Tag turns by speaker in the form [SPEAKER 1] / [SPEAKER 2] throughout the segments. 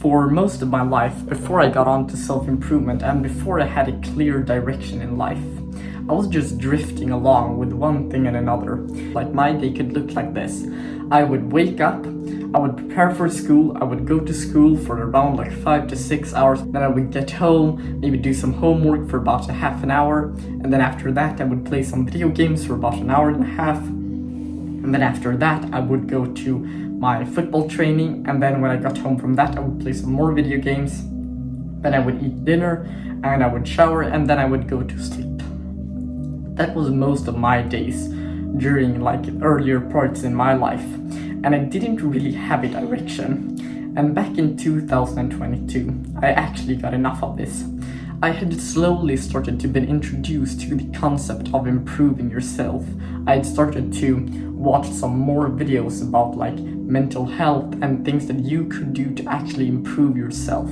[SPEAKER 1] For most of my life, before I got on to self-improvement and before I had a clear direction in life, I was just drifting along with one thing and another. Like my day could look like this. I would wake up, I would prepare for school, I would go to school for around like 5 to 6 hours, then I would get home, maybe do some homework for about a half an hour, and then after that I would play some video games for about an hour and a half, and then after that I would go to my football training, and then when I got home from that I would play some more video games, then I would eat dinner, and I would shower, and then I would go to sleep. That was most of my days during like earlier parts in my life, and I didn't really have a direction. And back in 2022, I actually got enough of this. I had slowly started to be introduced to the concept of improving yourself. I had started to watch some more videos about like mental health and things that you could do to actually improve yourself.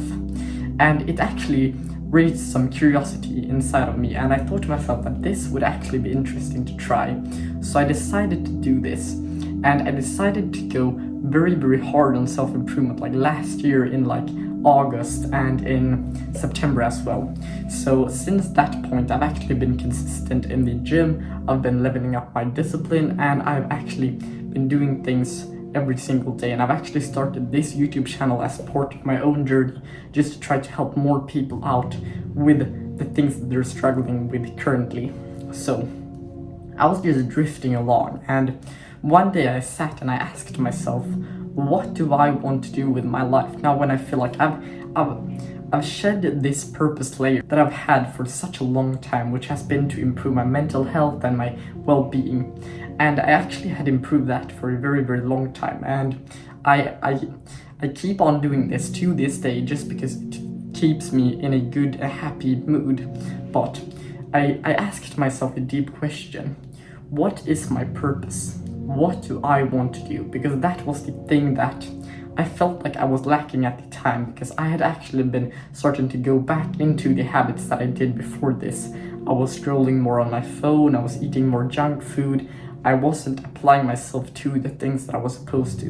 [SPEAKER 1] And it actually raised some curiosity inside of me, and I thought to myself that this would actually be interesting to try. So I decided to do this, and I decided to go very hard on self-improvement like last year in like August and in September as well. So since that point I've actually been consistent in the gym, I've been leveling up my discipline, and I've actually been doing things every single day, and I've actually started this YouTube channel as part of my own journey, just to try to help more people out with the things that they're struggling with currently. So I was just drifting along, and one day I sat and I asked myself, what do I want to do with my life now when I feel like I've shed this purpose layer that I've had for such a long time, which has been to improve my mental health and my well-being. And I actually had improved that for a very long time, and I keep on doing this to this day just because it keeps me in a good, happy mood. But I asked myself a deep question: what is my purpose? What do I want to do? Because that was the thing that I felt like I was lacking at the time, because I had actually been starting to go back into the habits that I did before this. I was scrolling more on my phone, I was eating more junk food, I wasn't applying myself to the things that I was supposed to.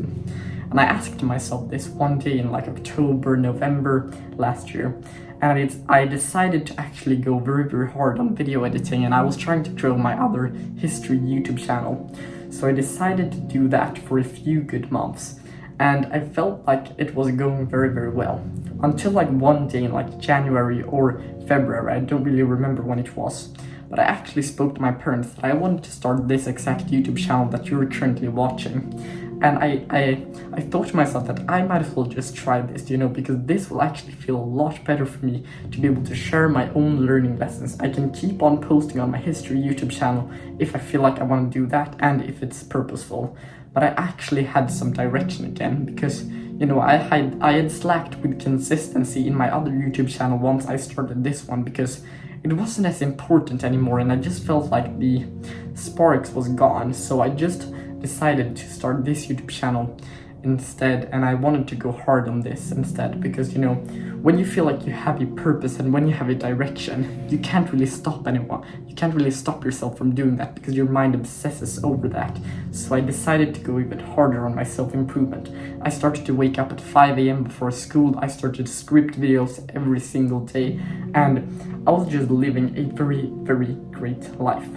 [SPEAKER 1] And I asked myself this one day in like October, November last year, and I decided to actually go very hard on video editing, and I was trying to grow my other history YouTube channel. So I decided to do that for a few good months, and I felt like it was going very well. Until like one day in like January or February, I don't really remember when it was, but I actually spoke to my parents that I wanted to start this exact YouTube channel that you're currently watching. And I thought to myself that I might as well just try this, because this will actually feel a lot better for me to be able to share my own learning lessons. I can keep on posting on my history YouTube channel if I feel like I want to do that and if it's purposeful. But I actually had some direction again, because I had slacked with consistency in my other YouTube channel once I started this one, because it wasn't as important anymore, and I just felt like the sparks was gone. So I just decided to start this YouTube channel instead, and I wanted to go hard on this instead, because when you feel like you have a purpose and when you have a direction, you can't really stop anyone. You can't really stop yourself from doing that, because your mind obsesses over that. So I decided to go even harder on my self-improvement. I started to wake up at 5 a.m. before school. I started to script videos every single day, and I was just living a very great life.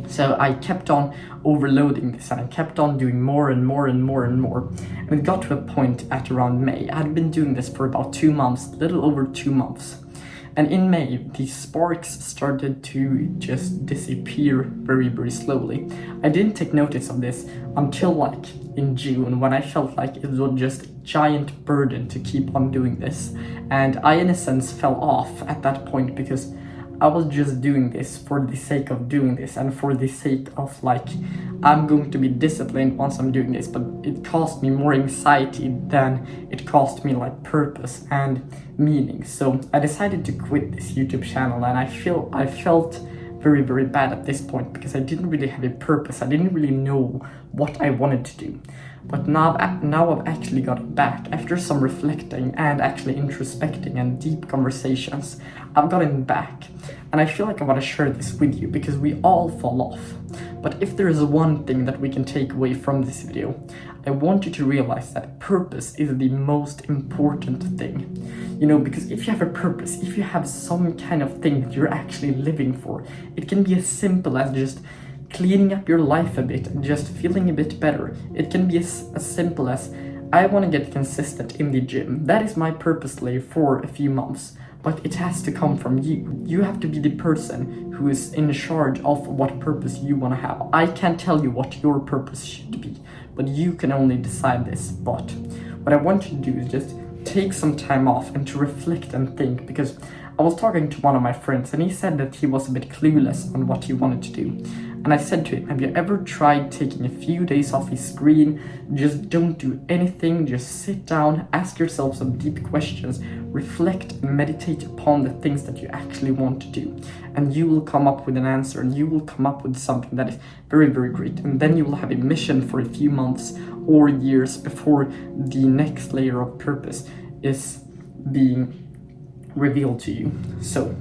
[SPEAKER 1] So I kept on overloading this, and I kept on doing more and more. And it got to a point at around May. I had been doing this for about 2 months, a little over 2 months. And in May, the sparks started to just disappear very slowly. I didn't take notice of this until like in June, when I felt like it was just a giant burden to keep on doing this. And I, in a sense, fell off at that point, because I was just doing this for the sake of doing this, and for the sake of like, I'm going to be disciplined once I'm doing this, but it caused me more anxiety than it caused me like purpose and meaning. So I decided to quit this YouTube channel, and I felt very bad at this point, because I didn't really have a purpose. I didn't really know what I wanted to do. But now I've actually got it back. After some reflecting and actually introspecting and deep conversations, I've gotten back. And I feel like I want to share this with you, because we all fall off. But if there is one thing that we can take away from this video, I want you to realize that purpose is the most important thing. You know, because if you have a purpose, if you have some kind of thing that you're actually living for, it can be as simple as just cleaning up your life a bit and just feeling a bit better. It can be as simple as, I want to get consistent in the gym. That is my purpose lay for a few months. But it has to come from you. You have to be the person who is in charge of what purpose you want to have. I can't tell you what your purpose should be, but you can only decide this. But what I want you to do is just take some time off and to reflect and think, because I was talking to one of my friends and he said that he was a bit clueless on what he wanted to do. And I said to him, have you ever tried taking a few days off his screen? Just don't do anything, just sit down, ask yourself some deep questions, reflect and meditate upon the things that you actually want to do. And you will come up with an answer, and you will come up with something that is very, very great. And then you will have a mission for a few months or years before the next layer of purpose is being revealed to you. So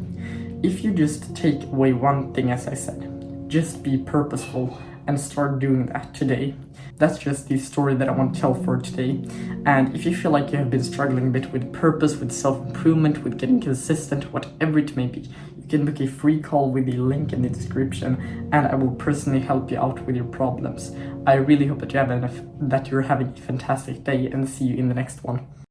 [SPEAKER 1] if you just take away one thing, as I said, just be purposeful and start doing that today. That's just the story that I want to tell for today. And if you feel like you have been struggling a bit with purpose, with self-improvement, with getting consistent, whatever it may be, you can book a free call with the link in the description, and I will personally help you out with your problems. I really hope that you're having a fantastic day, and see you in the next one.